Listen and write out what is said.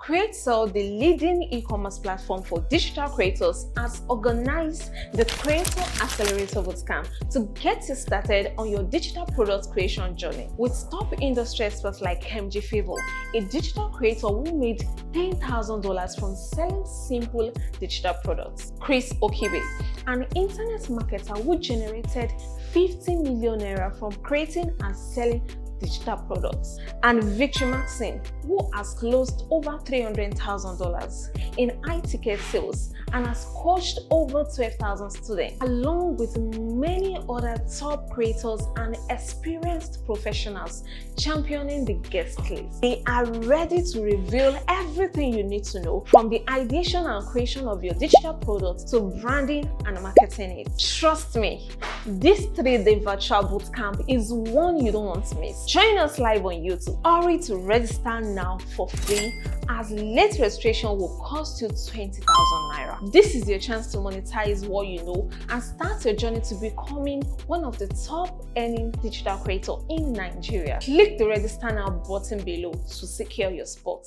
Kreator, the leading e-commerce platform for digital creators, has organized the Kreator Accelerator Bootcamp to get you started on your digital product creation journey. With top industry experts like MG Favor, a digital creator who made $10,000 from selling simple digital products. Chris Okibe, an internet marketer who generated 50 million naira from creating and selling digital products, and Victory Maxine, who has closed over $300,000 in high-ticket sales and has coached over 12,000 students, along with many other top creators and experienced professionals championing the guest list. They are ready to reveal everything you need to know, from the ideation and creation of your digital products to branding and marketing it. Trust me, this 3-day virtual bootcamp is one you don't want to miss. Join us live on YouTube. Hurry to register now for free, as late registration will cost you 20,000 naira. This is your chance to monetize what you know and start your journey to becoming one of the top earning digital creators in Nigeria. Click the register now button below to secure your spot.